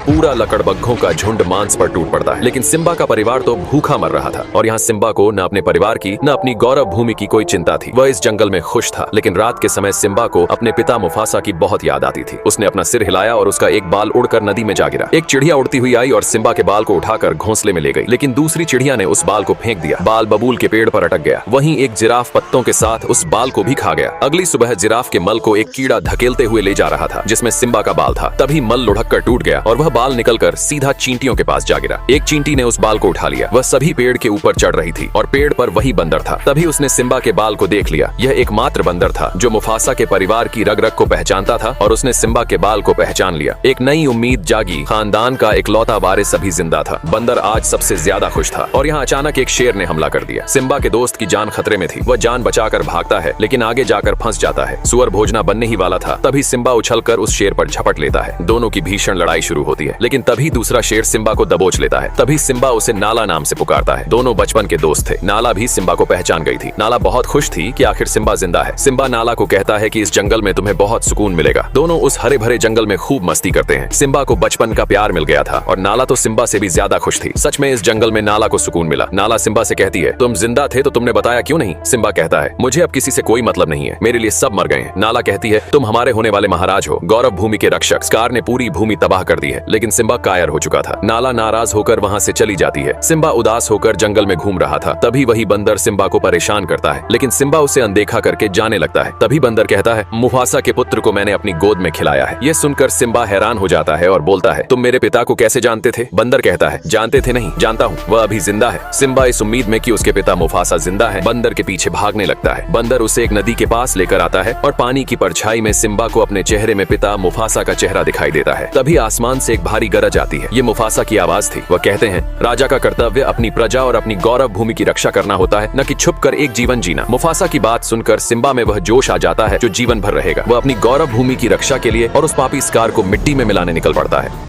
पूरा लकड़बग्घों का झुंड मांस पर टूट पड़ता है। लेकिन सिम्बा का परिवार तो भूखा मर रहा था और यहाँ सिम्बा को न अपने परिवार की न अपनी गौरव भूमि की कोई चिंता थी। वह इस जंगल में खुश था। लेकिन रात के समय सिम्बा को अपने पिता मुफासा की बहुत याद आती थी। उसने अपना सिर हिलाया और उसका एक बाल उड़कर नदी में जा गिरा। एक चिड़िया उड़ती हुई आई और सिम्बा के बाल को उठाकर घोंसले में ले गई, लेकिन दूसरी चिड़िया ने उस बाल को फेंक दिया। बाल बबूल के पेड़ पर अटक गया। वहीं एक जिराफ पत्तों के साथ उस बाल को भी खा गया। अगली सुबह जिराफ के मल को एक कीड़ा धकेलते हुए ले जा रहा था जिसमें सिम्बा का बाल था। तभी मल लुढ़क कर टूट गया और वह बाल निकलकर सीधा चींटियों के पास जा गिरा। एक चींटी ने उस बाल को उठा लिया। वह सभी पेड़ के ऊपर चढ़ रही थी और पेड़ पर वही बंदर था। तभी उसने सिम्बा के बाल को देख लिया। यह एकमात्र बंदर था जो मुफासा के परिवार की रग रग को पहचानता था और उसने सिम्बा के बाल को पहचान लिया। एक नई उम्मीद जागी। खानदान का इकलौता वारिस अभी जिंदा था। बंदर आज सबसे ज्यादा खुश था और यहाँ अचानक एक शेर ने हमला कर दिया। सिम्बा के दोस्त की जान खतरे में थी। वह जान बचाकर भागता है लेकिन आगे जाकर फंस जाता है। सुअर भोजना बनने ही वाला था। तभी सिम्बा उछलकर उस शेर पर झपट लेता है। दोनों की भीषण लड़ाई शुरू होती है, लेकिन तभी दूसरा शेर सिम्बा को दबोच लेता है। तभी सिम्बा उसे नाला नाम से पुकारता है। दोनों बचपन के दोस्त थे। नाला भी सिम्बा को पहचान गई थी। नाला बहुत खुश थी कि आखिर सिम्बा जिंदा है। सिम्बा नाला को कहता है कि इस जंगल में तुम्हें बहुत सुकून मिलेगा। दोनों उस हरे भरे जंगल में खूब मस्ती करते हैं। सिम्बा को बचपन का प्यार मिल गया था और नाला तो सिम्बा से भी ज्यादा खुश थी। सच में इस जंगल में नाला को सुकून मिला। नाला सिम्बा से कहती है, तुम जिंदा थे तो तुमने बताया क्यों नहीं? सिम्बा कहता है, मुझे अब किसी से कोई मतलब नहीं है। मेरे लिए सब मर गए हैं। नाला कहती है, तुम हमारे होने वाले महाराज हो, गौरव भूमि के रक्षक। स्कार ने पूरी भूमि तबाह कर दी है। लेकिन सिम्बा कायर हो चुका था। नाला नाराज होकर वहाँ से चली जाती है। सिम्बा उदास होकर जंगल में घूम रहा था। तभी वही बंदर सिम्बा को परेशान करता है, लेकिन सिम्बा उसे अनदेखा करके जाने लगता है। तभी बंदर कहता है, मुफासा के पुत्र को मैंने अपनी गोद में खिलाया है। यह सुनकर सिम्बा हैरान हो जाता है और बोलता है, तुम मेरे पिता को कैसे जानते थे? बंदर कहता है, जानते थे नहीं, जानता हूँ, वह अभी जिंदा है। सिम्बा इस उम्मीद में कि उसके पिता मुफासा जिंदा है बंदर के पीछे भागने लगता है। बंदर उसे एक नदी के पास लेकर आता है और पानी की परछाई में सिम्बा को अपने चेहरे में पिता मुफासा का चेहरा दिखाई देता है। तभी आसमान से एक भारी गरज आती है। ये मुफासा की आवाज थी। वह कहते हैं, राजा का कर्तव्य अपनी प्रजा और अपनी गौरव भूमि की रक्षा करना होता है, न कि छुप कर एक जीवन जीना। मुफासा की बात सुनकर सिम्बा में वह जोश आ जाता है जो जीवन भर रहेगा। वह अपनी गौरव भूमि की रक्षा के लिए और उस पापी स्कार को मिट्टी में मिलाने निकल पड़ता है।